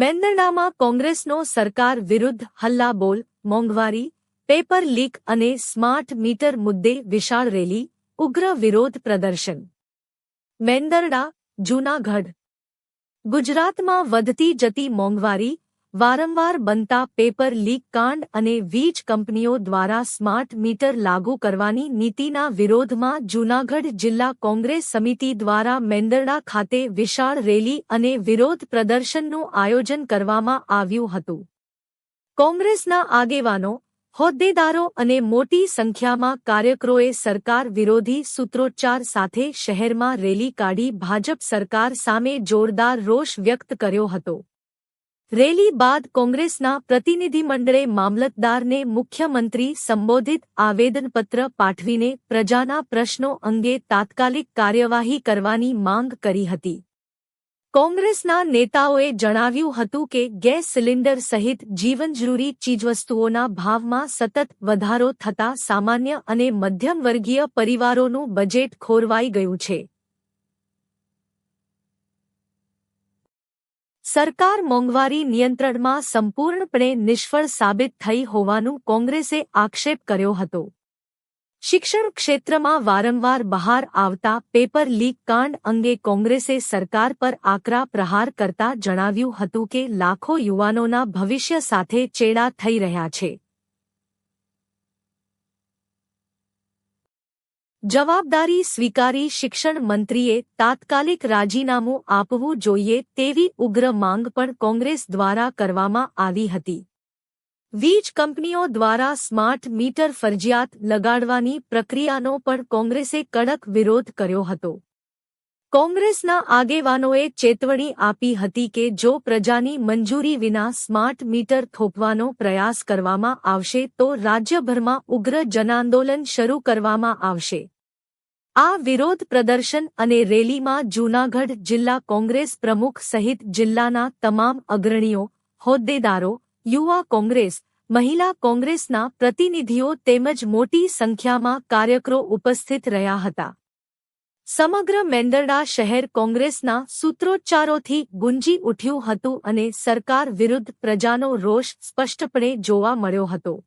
મેંદરડામાં કોંગ્રેસનો સરકાર વિરુદ્ધ હલ્લાબોલ, મોંઘવારી, પેપર લીક અને સ્માર્ટ મીટર મુદ્દે વિશાળ રેલી, ઉગ્ર વિરોધ પ્રદર્શન. મેંદરડા, જૂનાગઢ. ગુજરાતમાં વધતી જતી મોંઘવારી, વારંવાર બનતા પેપર લીક કાંડ અને વીજ કંપનીઓ દ્વારા સ્માર્ટ મીટર લાગુ કરવાની નીતિના વિરોધમાં જૂનાગઢ જિલ્લા કોંગ્રેસ સમિતિ દ્વારા મેંદરડા ખાતે વિશાળ રેલી અને વિરોધ પ્રદર્શનનું આયોજન કરવામાં આવ્યું હતું. કોંગ્રેસના આગેવાનો, હોદ્દેદારો અને મોટી સંખ્યામાં કાર્યકરોએ સરકાર વિરોધી સૂત્રોચ્ચાર સાથે શહેરમાં રેલી કાઢી ભાજપ સરકાર સામે જોરદાર રોષ વ્યક્ત કર્યો હતો. રેલી બાદ કોંગ્રેસના પ્રતિનિધિમંડળે મામલતદારને મુખ્યમંત્રી સંબોધિત આવેદનપત્ર પાઠવીને પ્રજાના પ્રશ્નો અંગે તાત્કાલિક કાર્યવાહી કરવાની માંગ કરી હતી. કોંગ્રેસના નેતાઓએ જણાવ્યું હતું કે ગેસ સિલિન્ડર સહિત જીવનજરૂરી ચીજવસ્તુઓના ભાવમાં સતત વધારો થતાં સામાન્ય અને મધ્યમવર્ગીય પરિવારોનું બજેટ ખોરવાઈ ગયું છે. સરકાર મોંઘવારી નિયંત્રણમાં સંપૂર્ણપણે નિષ્ફળ સાબિત થઈ હોવાનું કોંગ્રેસે આક્ષેપ કર્યો હતો. શિક્ષણ ક્ષેત્રમાં વારંવાર બહાર આવતા પેપર લીક કાંડ અંગે કોંગ્રેસે સરકાર પર આકરા પ્રહાર કરતા જણાવ્યું હતું કે લાખો યુવાનોના ભવિષ્ય સાથે ચેડા થઈ રહ્યા છે. જવાબદારી સ્વીકારી શિક્ષણ મંત્રીએ તાત્કાલિક રાજીનામું આપવું જોઈએ તેવી ઉગ્ર માંગ પણ કોંગ્રેસ દ્વારા કરવામાં આવી હતી. વીજ કંપનીઓ દ્વારા સ્માર્ટ મીટર ફરજિયાત લગાડવાની પ્રક્રિયાનો પણ કોંગ્રેસે કડક વિરોધ કર્યો હતો. કોંગ્રેસના આગેવાનોએ ચેતવણી આપી હતી કે જો પ્રજાની મંજૂરી વિના સ્માર્ટ મીટર થોપવાનો પ્રયાસ કરવામાં આવશે તો રાજ્યભરમાં ઉગ્ર જનાંદોલન શરૂ કરવામાં આવશે. આ વિરોધ પ્રદર્શન અને રેલીમાં જૂનાગઢ જિલ્લા કોંગ્રેસ પ્રમુખ સહિત જિલ્લાના તમામ અગ્રણીઓ, હોદ્દેદારો, યુવા કોંગ્રેસ, મહિલા કોંગ્રેસના પ્રતિનિધિઓ તેમજ મોટી સંખ્યામાં કાર્યકરો ઉપસ્થિત રહ્યા હતા. સમગ્ર મેંદરડા શહેર કોંગ્રેસના સૂત્રોચ્ચારોથી ગુંજી ઉઠ્યું હતું અને સરકાર વિરુદ્ધ પ્રજાનો રોષ સ્પષ્ટપણે જોવા મળ્યો હતો.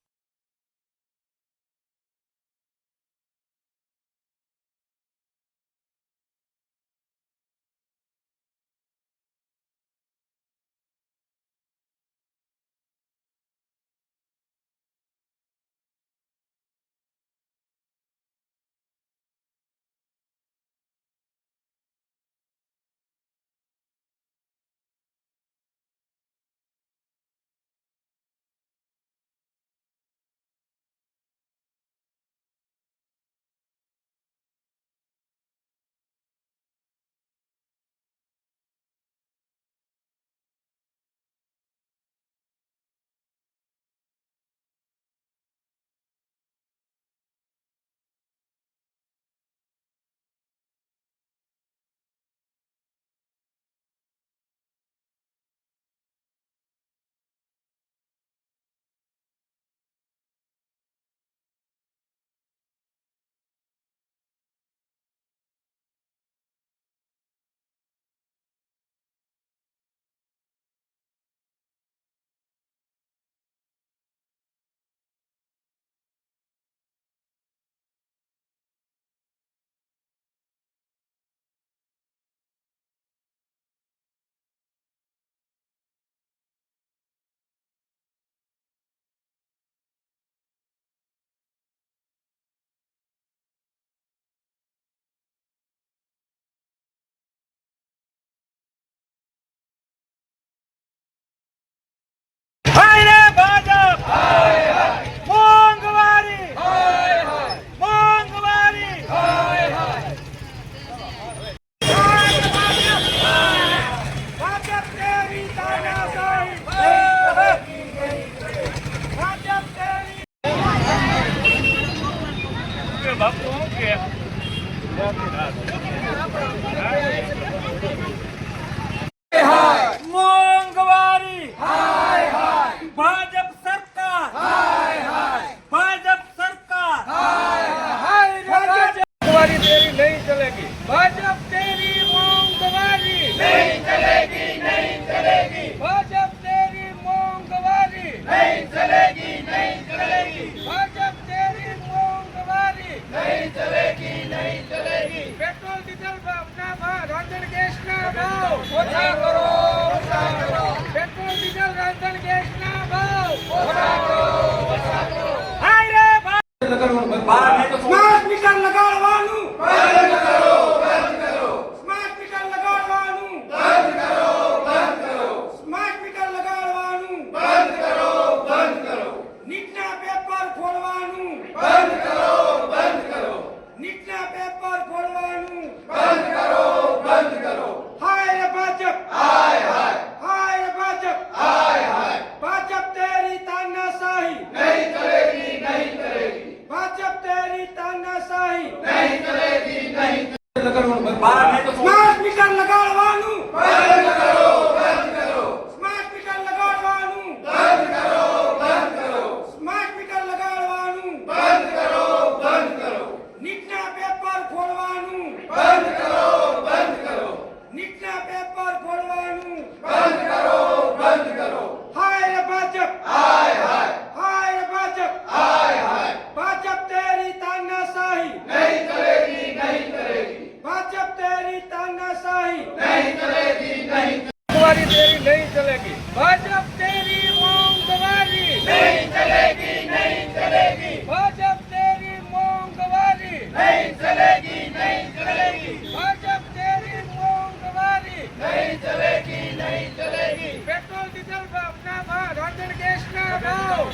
ભાવ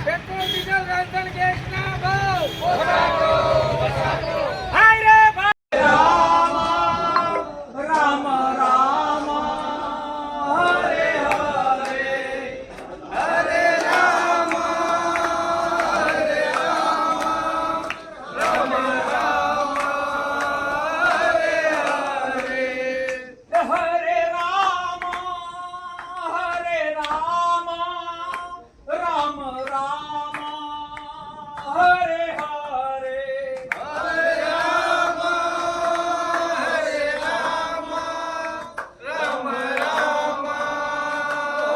પેટ્રોલ ડીઝલ રાંધણ ગેસના ભાવ હાય રે ભાઈ રામ રામ રામ હરે હરે હરે રામ હરે રામ રામ રામ હરે હરે હરે રામ રામ રામ હરે હરે હરે રામ રામ રામ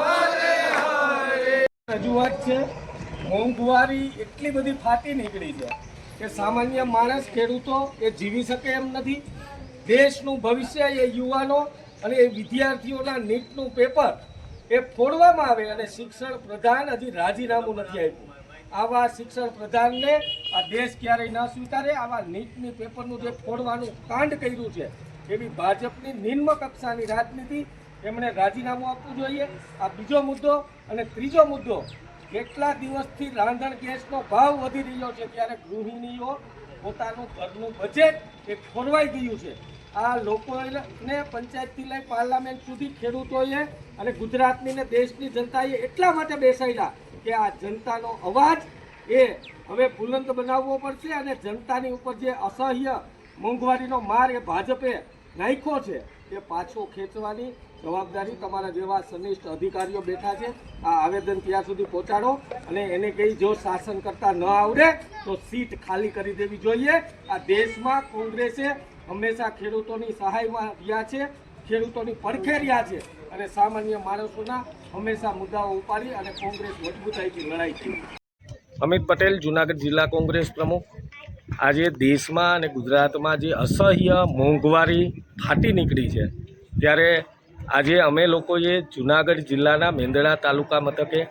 હરે હરે રજૂઆત છે મોંઘવારી એટલી બધી ફાટી નીકળી છે કે સામાન્ય માણસ ખેડૂતો એ જીવી શકે એમ નથી. દેશનું ભવિષ્ય એ યુવાનો અને એ વિદ્યાર્થીઓના નીટનું પેપર એ ફોડવામાં આવે અને શિક્ષણ પ્રધાન હજી રાજીનામું નથી આપ્યું. આવા શિક્ષણ પ્રધાનને આ દેશ ક્યારેય ન સ્વીકારે. આવા નીટની પેપરનું જે ફોડવાનું કાંડ કર્યું છે એવી ભાજપની નિમ્ન કક્ષાની રાજનીતિ, એમણે રાજીનામું આપવું જોઈએ. આ બીજો મુદ્દો. અને ત્રીજો મુદ્દો, કેટલા દિવસથી રાંધણ ગેસનો ભાવ વધી રહ્યો છે ત્યારે ગૃહિણીઓ પોતાનું ઘરનું બજેટ એ ખોરવાઈ ગયું છે. આ લોકોને પંચાયતથી લઈ પાર્લામેન્ટ સુધી ખેડૂતોએ અને ગુજરાતની ને દેશની જનતાએ એટલા માટે બેસાડ્યા કે આ જનતાનો અવાજ એ હવે બુલંદ બનાવવો પડશે અને જનતાની ઉપર જે અસહ્ય મોંઘવારીનો માર એ ભાજપે નાખ્યો છે એ પાછો ખેંચવાની જવાબદારી તમારા જેવા સનિષ્ઠ અધિકારીઓ બેઠા છે. આ આવેદન ત્યાં સુધી પહોંચાડો અને એને કંઈ જો શાસન કરતા ન આવડે તો સીટ ખાલી કરી દેવી જોઈએ. આ દેશમાં કોંગ્રેસે હંમેશા ખેડૂતોની સહાયમાં રહ્યા છે, ખેડૂતોની પડખે રહ્યા છે અને સામાન્ય માણસોના હંમેશા મુદ્દાઓ ઉપાડી અને કોંગ્રેસ મજબૂતાઈથી લડાઈ કરી. અમિત પટેલ, જુનાગઢ જિલ્લા કોંગ્રેસ પ્રમુખ. આજે દેશમાં અને ગુજરાતમાં જે અસહ્ય મોંઘવારી ફાટી નીકળી છે ત્યારે આજે અમે લોકોએ જુનાગઢ જિલ્લાના મેંદરડા તાલુકા મથકે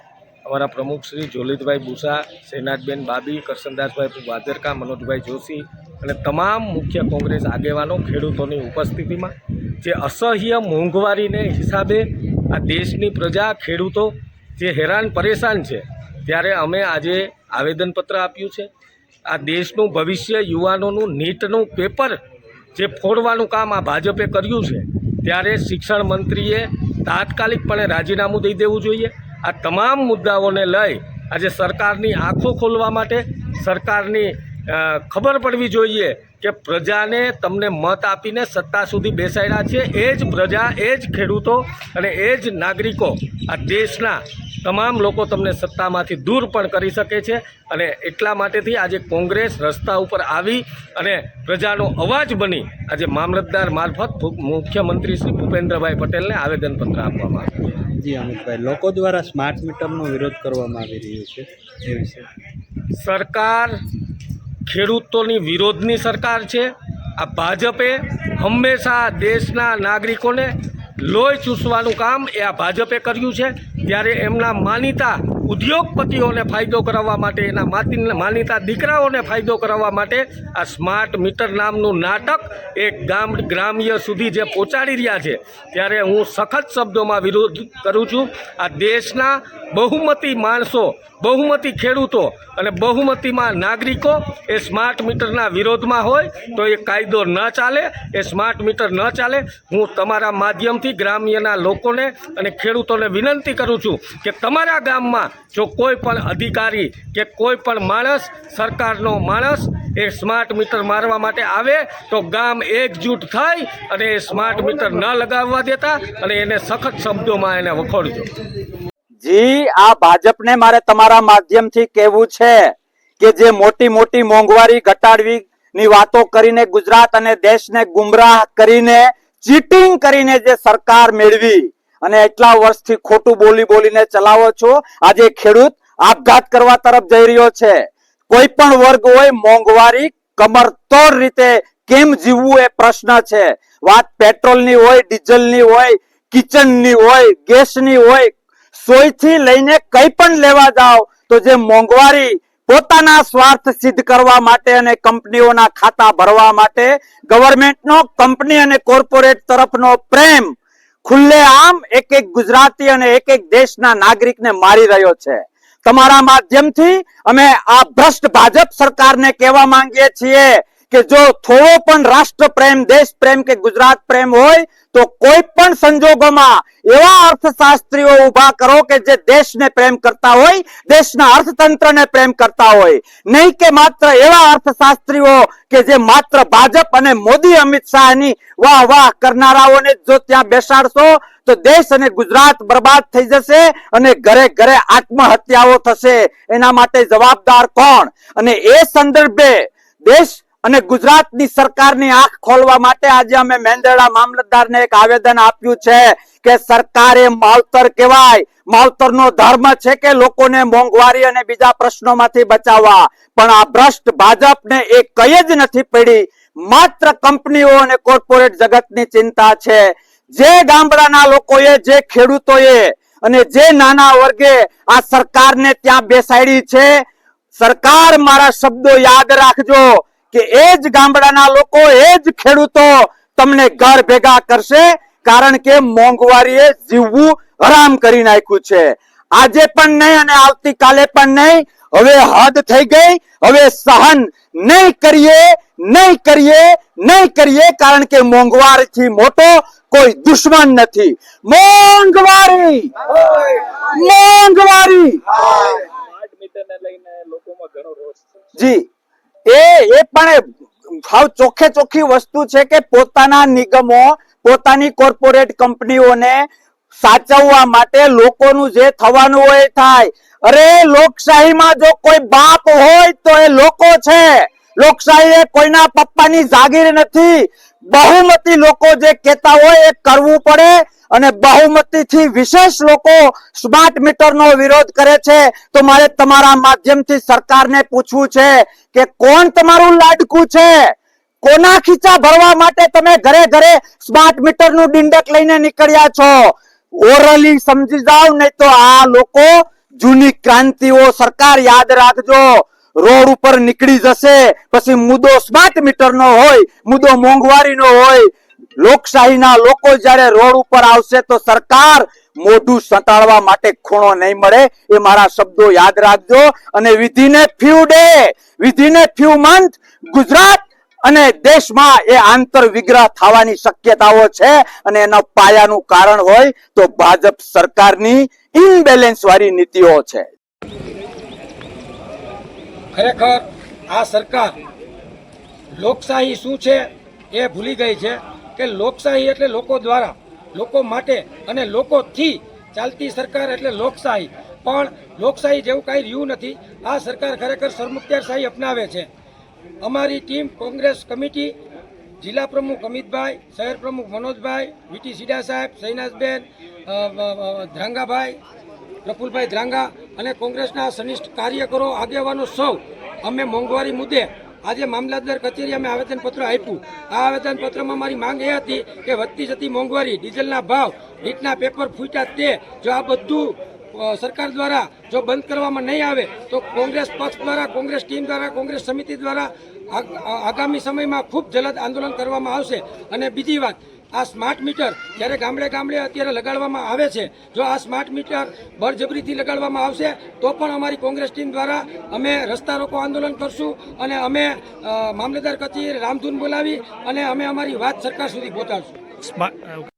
અમારા પ્રમુખ શ્રી જોલિતભાઈ બુસા, સેનાજબેન બાબી, કરશનદાસભાઈ વાદરકા, મનોજભાઈ જોશી અને તમામ મુખ્ય કોંગ્રેસ આગેવાનો ખેડૂતોની ઉપસ્થિતિમાં જે અસહ્ય મોંઘવારીને હિસાબે આ દેશની પ્રજા, ખેડૂતો જે હેરાન પરેશાન છે ત્યારે અમે આજે આવેદનપત્ર આપ્યું છે. આ દેશનું ભવિષ્ય, યુવાનોનું નીટનું પેપર જે ફોડવાનું કામ આ ભાજપે કર્યું છે ત્યારે શિક્ષણ મંત્રીએ તાત્કાલિકપણે રાજીનામું દઈ દેવું જોઈએ. આ તમામ મુદ્દાઓને લઈ આજે સરકારની આંખો ખોલવા માટે, સરકારની ખબર પડવી જોઈએ કે પ્રજાને તમને મત આપીને સત્તા સુધી બેસાડ્યા છે એ જ પ્રજા, એ જ ખેડૂતો અને એ જ નાગરિકો, આ દેશના તમામ લોકો તમને સત્તામાંથી દૂર પણ કરી શકે છે. અને એટલા માટેથી આજે કોંગ્રેસ રસ્તા ઉપર આવી અને પ્રજાનો અવાજ બની આજે મામલતદાર મારફત મુખ્યમંત્રી શ્રી ભૂપેન્દ્રભાઈ પટેલને આવેદનપત્ર આપવામાં આવ્યું. જી અમિતભાઈ, લોકો દ્વારા સ્માર્ટ મીટરનો વિરોધ કરવામાં આવી રહ્યો છે એ વિશે સરકાર ખેડૂતોની વિરોધની સરકાર છે. આ ભાજપે હંમેશા દેશના નાગરિકોને લોહી ચૂસવાનું કામ એ આ ભાજપે કર્યું છે. ત્યારે એમના માનીતા ઉદ્યોગપતિઓને ફાયદો કરાવવા માટે, એના માનીતા દીકરાઓને ફાયદો કરાવવા માટે આ સ્માર્ટ મીટર નામનું નાટક એ ગ્રામ્ય સુધી જે પહોંચાડી રહ્યા છે ત્યારે હું સખત શબ્દોમાં વિરોધ કરું છું. આ દેશના બહુમતી માણસો, બહુમતી ખેડૂતો અને બહુમતીમાં નાગરિકો એ સ્માર્ટ મીટરના વિરોધમાં હોય તો એ કાયદો ન ચાલે, એ સ્માર્ટ મીટર ન ચાલે. હું તમારા માધ્યમથી ગ્રામ્યના લોકોને અને ખેડૂતોને વિનંતી કરું છું કે તમારા ગામમાં જો કોઈ પણ અધિકારી કે કોઈ પણ માણસ, સરકારનો માણસ એ સ્માર્ટ મીટર મારવા માટે આવે તો ગામ એકજૂટ થઈ અને એ સ્માર્ટ મીટર ન લગાવવા દેતા અને એને સખત શબ્દોમાં એને વખોડજો. જી, આ ભાજપને મારે તમારા માધ્યમથી કહેવું છે કે જે મોટી મોટી મોંઘવારી ઘટાડવી ની વાતો કરીને ગુજરાત અને દેશને ગુમરાહ કરીને, ચીટિંગ કરીને જે સરકાર મેળવી અને એટલા વર્ષથી ખોટું બોલીને ચલાવો છો, આજે ખેડૂત આપઘાત કરવા તરફ જઈ રહ્યો છે. કોઈ પણ વર્ગ હોય, મોંઘવારી કમરતોડ રીતે કેમ જીવવું એ પ્રશ્ન છે. વાત પેટ્રોલની હોય, ડીઝલની હોય, કિચનની હોય, ગેસની હોય, સોયથી લઈને કઈ પણ લેવા જાઓ તો જે મોંઘવારી પોતાના સ્વાર્થ સિદ્ધ કરવા માટે અને કંપનીઓના ખાતા ભરવા માટે ગવર્મેન્ટનો કંપની અને કોર્પોરેટ તરફનો પ્રેમ ખુલ્લેઆમ એક એક ગુજરાતી અને એક એક દેશના નાગરિકને મારી રહ્યો છે. તમારા માધ્યમથી અમે આ ભ્રષ્ટ ભાજપ સરકારને કહેવા માંગીએ છીએ કે જો થોડો પણ રાષ્ટ્ર પ્રેમ, દેશ પ્રેમ કે ગુજરાત પ્રેમ હોય તો કોઈ પણ સંજોગોમાં એવા અર્થશાસ્ત્રીઓ ઉભા કરો કે જે દેશને પ્રેમ કરતા હોય, દેશના અર્થતંત્રને પ્રેમ કરતા હોય, નહીં કે માત્ર એવા અર્થશાસ્ત્રીઓ કે જે માત્ર ભાજપ અને મોદી અમિત શાહની વાહ વાહ કરનારાઓને જો ત્યાં બેસાડશો તો દેશ અને ગુજરાત બરબાદ થઈ જશે અને ઘરે ઘરે આત્મહત્યાઓ થશે. એના માટે જવાબદાર કોણ? અને એ સંદર્ભે દેશ અને ગુજરાતની સરકારની આંખ ખોલવા માટે આજે અમે મેંદરડા મામલતદારને એક આવેદન આપ્યું છે કે સરકારે માવતર કહેવાય. માવતરનો ધર્મ છે કે લોકોને મોંઘવારી અને બીજા પ્રશ્નોમાંથી બચાવવા, પણ આ ભ્રષ્ટ ભાજપને એ કઈ જ નથી પડી. માત્ર કંપનીઓ અને કોર્પોરેટ જગતની ચિંતા છે. જે ગામડાના લોકોએ, જે ખેડૂતોએ અને જે નાના વર્ગે આ સરકારને ત્યાં બેસાડી છે, સરકાર મારા શબ્દો યાદ રાખજો કે એ જ ગામડાના લોકો, એ જ ખેડૂતો તમને ઘર ભેગા કરશે, કારણ કે મોંઘવારીએ જીવવું હરામ કરી નાખ્યું છે. આજે પણ નહીં અને આવતીકાલે પણ નહીં. હવે હદ થઈ ગઈ. હવે સહન નહીં કરીએ, નહીં કરીએ, નહીં કરીએ, કારણ કે મોંઘવારીથી મોટો કોઈ દુશ્મન નથી. મોંઘવારી, મોંઘવારી. જી, એ પણ હાવ ચોખ્ખે ચોખ્ખી વસ્તુ છે કે પોતાના નિગમો, પોતાની કોર્પોરેટ કંપનીઓને સાચવવા માટે લોકોનું જે થવાનું હોય થાય. અરે લોકશાહીમાં જો કોઈ બાપ હોય તો એ લોકો છે. લોકશાહી એ કોઈના પપ્પાની જાગીર નથી. બહુમતી લોકો જે કહેતા હોય એ કરવું પડે. અને બહુમતીથી વિશેષ લોકો સ્માર્ટ મીટરનો વિરોધ કરે છે. તો મારે તમારા માધ્યમથી સરકારને પૂછવું છે કે કોણ તમારું લાડકું છે? કોના ખીચા ભરવા માટે તમે ઘરે ઘરે સ્માર્ટ મીટરનું ડીંડક લઈને નીકળ્યા છો? ઓરલી સમજી જાવ, નહીં તો આ લોકો જૂની ક્રાંતિઓ સરકાર યાદ રાખજો રોડ ઉપર નીકળી જશે. પછી મુદ્દો સ્માર્ટ મીટરનો હોય, મુદ્દો મોંઘવારીનો હોય. લોકશાહીના લોકો જ્યારે રોડ ઉપર આવશે તો સરકાર મોઢું સંતાડવા માટે ખૂણો નહીં મળે. એ મારા શબ્દો યાદ રાખજો. અને વિધિને ફ્યુ ડે, વિધિને ફ્યુ મંથ ગુજરાત અને દેશમાં એ આંતર વિગ્રહ થવાની શક્યતાઓ છે. અને એના પાયાનું કારણ હોય તો ભાજપ સરકારની ઇનબેલેન્સ વાળી નીતિઓ છે. ખરેખર આ સરકાર લોકશાહી શું છે એ ભૂલી ગઈ છે કે લોકશાહી એટલે લોકો દ્વારા, લોકો માટે અને લોકોથી ચાલતી સરકાર એટલે લોકશાહી. પણ લોકશાહી જેવું કાંઈ રહ્યું નથી. આ સરકાર ખરેખર સરમુખત્યારશાહી અપનાવે છે. અમારી ટીમ કોંગ્રેસ કમિટી, જિલ્લા પ્રમુખ અમિતભાઈ, શહેર પ્રમુખ મનોજભાઈ, વીટી સીડા સાહેબ, શૈનાજબેન, ધ્રાંગાભાઈ, પ્રફુલભાઈ ધ્રાંગા અને કોંગ્રેસના સનિષ્ઠ કાર્યકરો, આગેવાનો સૌ અમે મોંઘવારી મુદ્દે આજે મામલતદાર કચેરી અમે આવેદનપત્ર આપ્યું. આ આવેદનપત્રમાં મારી માંગ એ હતી કે વધતી જતી મોંઘવારી, ડીઝલના ભાવ, નીટના પેપર ફૂટ્યા, તે જો આ બધું સરકાર દ્વારા જો બંધ કરવામાં નહીં આવે તો કોંગ્રેસ પક્ષ દ્વારા, કોંગ્રેસ ટીમ દ્વારા, કોંગ્રેસ સમિતિ દ્વારા આગામી સમયમાં ખૂબ જલદ આંદોલન કરવામાં આવશે. અને બીજી વાત, આ સ્માર્ટ મીટર જ્યારે ગામડે ગામડે અત્યારે લગાડવામાં આવે છે, જો આ સ્માર્ટ મીટર બળજબરીથી લગાડવામાં આવશે તો પણ અમારી કોંગ્રેસ ટીમ દ્વારા અમે રસ્તા રોકો આંદોલન કરશું. અને અમે મામલતદાર કચેરી રામધૂન બોલાવી અને અમે અમારી વાત સરકાર સુધી પહોંચાડશું.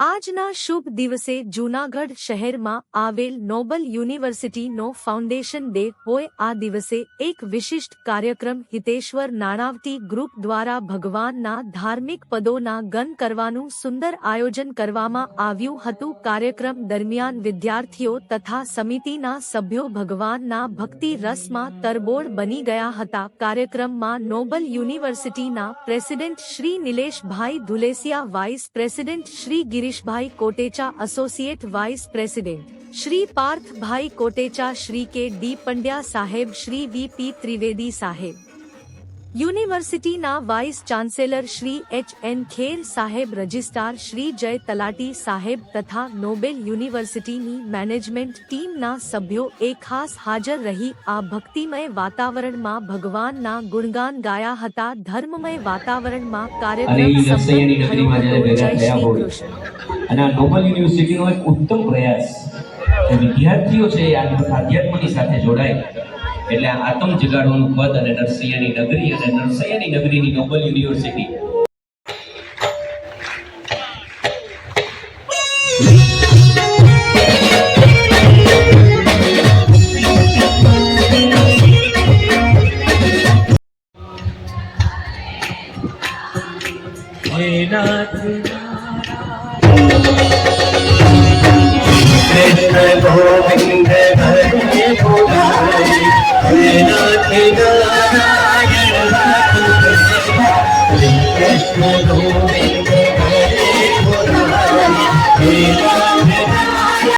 આજના શુભ દિવસે જૂનાગઢ શહેરમાં આવેલ નોબલ યુનિવર્સિટીનો ફાઉન્ડેશન ડે હોય. આ દિવસે એક વિશિષ્ટ કાર્યક્રમ હિતેશ્વર નાણાવટી ગ્રુપ દ્વારા ભગવાનના ધાર્મિક પદોના ગન કરવાનું સુંદર આયોજન કરવામાં આવ્યું હતું. કાર્યક્રમ દરમિયાન વિદ્યાર્થીઓ તથા સમિતિના સભ્યો ભગવાનના ભક્તિ રસમાં તરબોળ બની ગયા હતા. કાર્યક્રમમાં નોબલ યુનિવર્સિટીના president Shri Nileshbhai Dhulesia, vice president Shri Girishbhai Kotecha, associate vice president Shri Parthbhai Kotecha, Shri K D Pandya સાહેબ, શ્રી વી પી ત્રિવેદી સાહેબ, યુનિવર્સિટીના વાઇસ ચાન્સેલર શ્રી H.N. ખેર સાહેબ, રજિસ્ટ્રાર શ્રી જય તલાટી સાહેબ તથા નોબેલ યુનિવર્સિટીની મેનેજમેન્ટ ટીમના સભ્યોએ ખાસ હાજર રહી આ ભક્તિમય વાતાવરણમાં ભગવાનના ગુણગાન ગાયા હતા. ધર્મમય વાતાવરણમાં કાર્યક્રમ સંપન્ન થયો હતો. જય શ્રી કૃષ્ણ. અને આ નોબલ યુનિવર્સિટીનો એક ઉત્તમ પ્રયાસ જે વિદ્યાર્થીઓ છે એ આધ્યાત્મની સાથે જોડાય એટલે આતમ જગાડવાનું પદ અને નરસૈયાની નગરી અને નરસૈયાની નગરીની નોબલ યુનિવર્સિટી गोविंद हरे मुरारी हे नाथ नारायण हरे कृष्ण गोविंद हरे मुरारी हे नाथ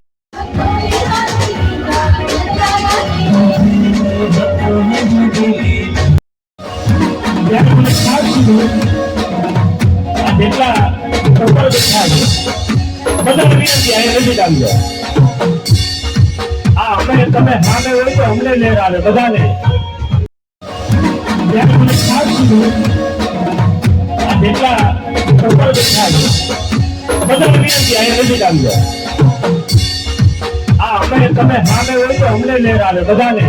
તમે સામે હોય તો અમને લેર આવે બધાને જેટલા ઉપર બેઠા છે બધા વિનંતી અહીંયા નજીક આવી જાય. અમે તમે સામે હોય તો અમને લેર આવે બધાને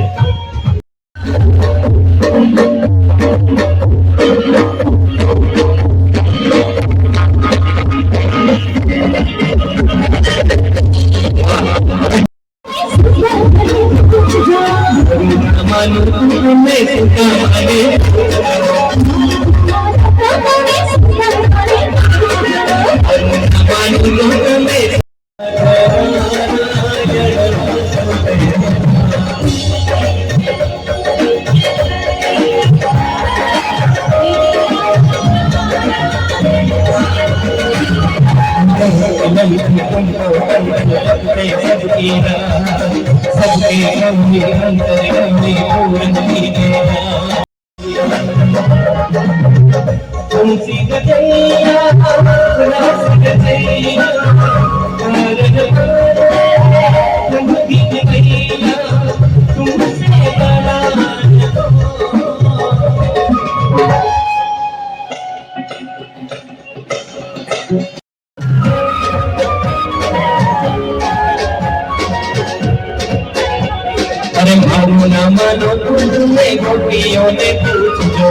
अरे मारू ना मानो तुमने गोपियों ने पूछो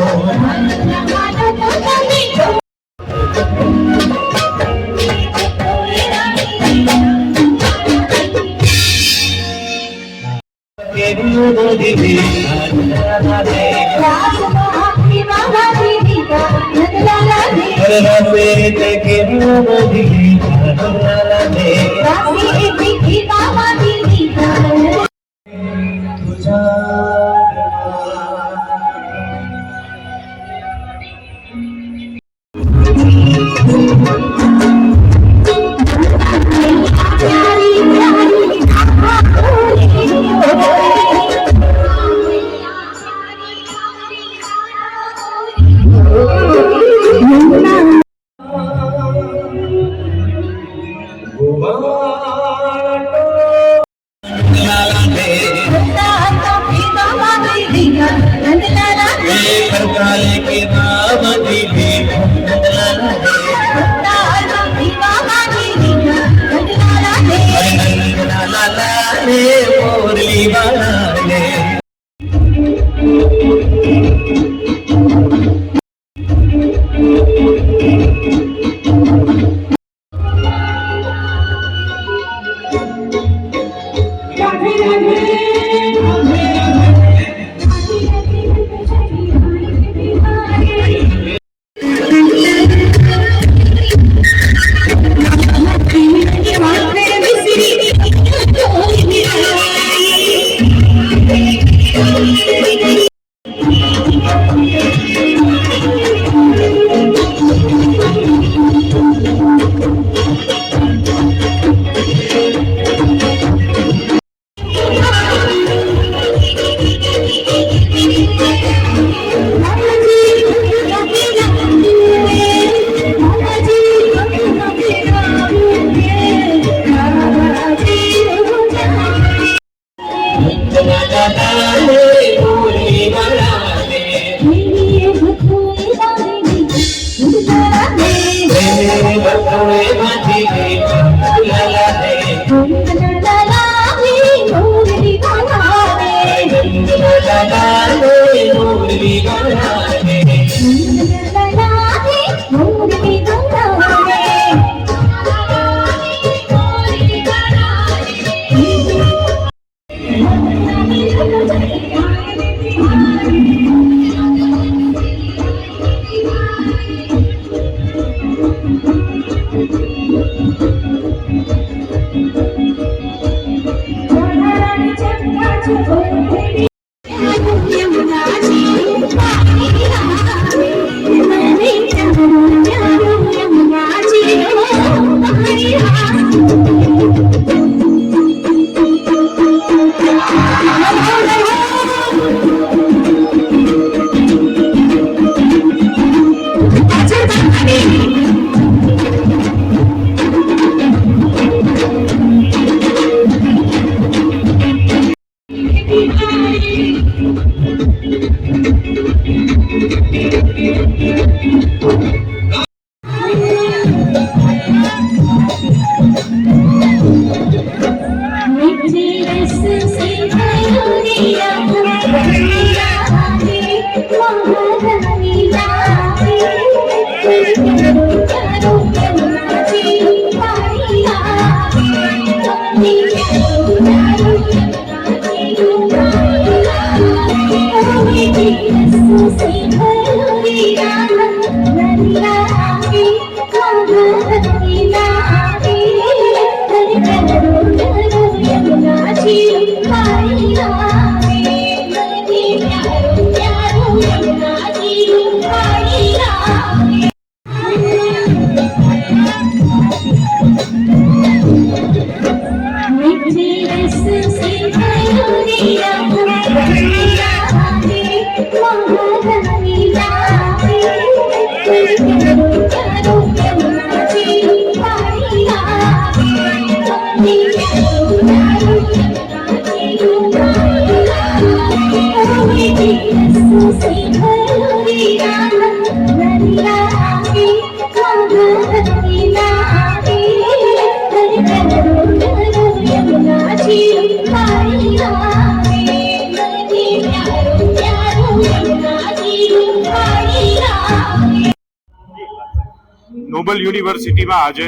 નોબલ યુનિવર્સિટીમાં આજે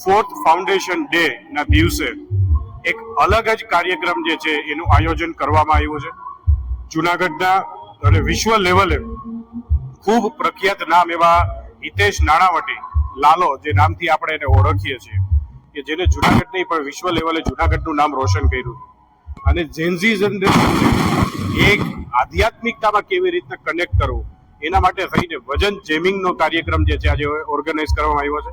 4th ફાઉન્ડેશન ડે ના દિવસે એક અલગ જ કાર્યક્રમ જે છે એનું આયોજન કરવામાં આવ્યું છે. જુનાગઢના અને વિશ્વ લેવલે ખૂબ પ્રખ્યાત નામ એવા હિતેશ નાણાવટી લાલો, જે નામથી આપણે એને ઓળખીએ છીએ, કે જેને જુનાગઢ નહીં પણ વિશ્વ લેવલે જુનાગઢનું નામ રોશન કર્યું છે. અને જેન્ઝી જનરેશનને એક આધ્યાત્મિકતામાં કેવી રીતના કનેક્ટ કરવું એના માટે થઈને વજન જેમિંગનો કાર્યક્રમ જે છે આજે ઓર્ગેનાઇઝ કરવામાં આવ્યો છે.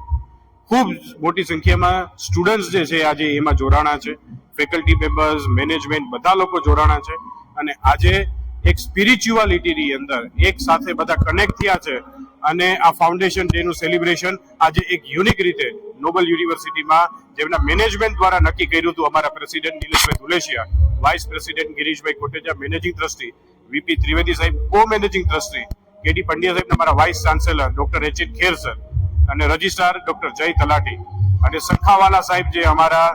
ખૂબ મોટી સંખ્યામાં સ્ટુડન્ટ્સ જે છે આજે એમાં જોડાણા છે, ફેકલ્ટી મેમ્બર્સ, મેનેજમેન્ટ બધા લોકો જોડાણા છે. અને આજે એક સ્પિરિચ્યુઆલિટીની અંદર એક સાથે બધા કનેક્ટ થયા છે. અને આ ફાઉન્ડેશન ડેનું સેલિબ્રેશન આજે એક યુનિક રીતે નોબલ યુનિવર્સિટીમાં જેમના મેનેજમેન્ટ દ્વારા નક્કી કર્યું હતું અમારા president Nileshbhai Dhuleshia, vice president Girishbhai Kotecha, managing trustee VP Trivedi સાહેબ, co managing trustee KD Pandya સાહેબ, અમારા vice chancellor doctor H Kher sir અને રજિસ્ટ્રાર ડોક્ટર જય તલાટી અને સખાવાલા સાહેબ જે અમારા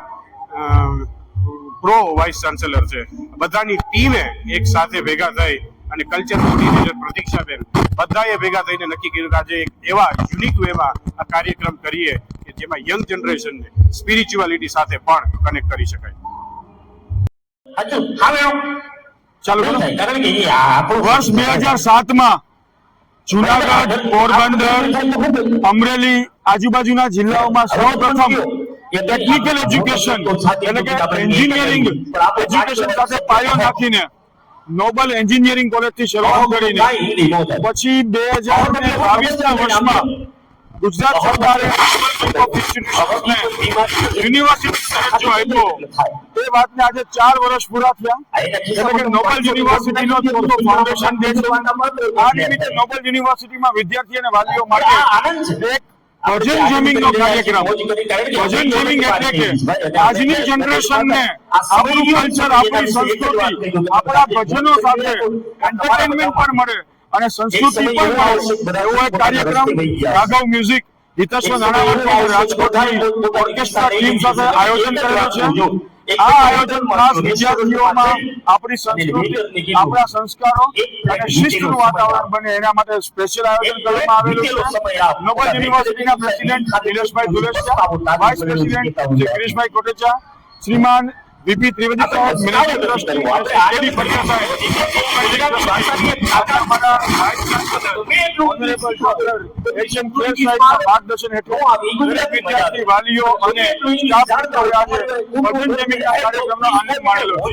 પ્રો વાઇસ ચાન્સેલર છે, બધાની ટીમે એક સાથે ભેગા થઈ અને કલ્ચર કોર્ડિનેટર પ્રતીક્ષાબેન બધાએ ભેગા થઈને નક્કી કર્યું કે આજે એક એવા યુનિક વેમાં આ કાર્યક્રમ કરીએ કે જેમાં યંગ જનરેશનને સ્પિરિચ્યુઆલિટી સાથે પણ કનેક્ટ કરી શકાય. ચાલો વર્ષ 2007માં જુનાગઢ, પોરબંદર, અમરેલી આજુબાજુના જિલ્લાઓમાં સૌપ્રથમ ટેકનિકલ એજ્યુકેશન એટલે કે એન્જિનિયરિંગ એજ્યુકેશન સાથે પાયો નાખીને નોબલ એન્જિનિયરિંગ કોલેજથી શરૂઆત કરીને પછી 2022ના વર્ષમાં ગુજરાત સરકારે યુનિવર્સિટી દરજ્જો આપ્યો. એ વાતને આજે 4 વર્ષ પૂરા થયા એટલે કે નોબલ યુનિવર્સિટીનો ચોથો ફાઉન્ડેશન ડે છે. આ નિમિત્તે નોબલ યુનિવર્સિટીમાં વિદ્યાર્થી અને વાલીઓ માટે એક ભજન જેમિંગનો કાર્યક્રમ. ભજન જેમિંગ એટલે કે આજની જનરેશનને આપણું કલ્ચર, આપણી સંસ્કૃતિ, આપણા ભજનો સાથે એન્ટરટેનમેન્ટ પણ મળે અને સંસ્કૃતિ પણ મળે એવો એક કાર્યક્રમ રાઘવ મ્યુઝિક હિતેશ્વર નાણાવટી રાજકોટની ઓર્કેસ્ટ્રા ટીમ સાથે આયોજન કરેલું છે. આ આયોજન ખાસ વિદ્યાર્થીઓમાં આપણી સંસ્કૃતિ, આપણા સંસ્કારો અને શિસ્તનું વાતાવરણ બને એના માટે સ્પેશિયલ આયોજન કરવામાં આવેલું છે. નોબલ યુનિવર્સિટીના president Nileshbhai Dhuleshia, vice president Girishbhai Kotecha, શ્રીમાન વીપી ત્રિવેદી સાહેબ, મેનેજિંગ ટ્રસ્ટી કેડી પંડ્યા સાહેબ, માર્ગદર્શન હેઠળ વિદ્યાર્થી વાલીઓ અને સ્ટાફ આજે ભજન જેમિંગના કાર્યક્રમનો આનંદ માણેલો છે.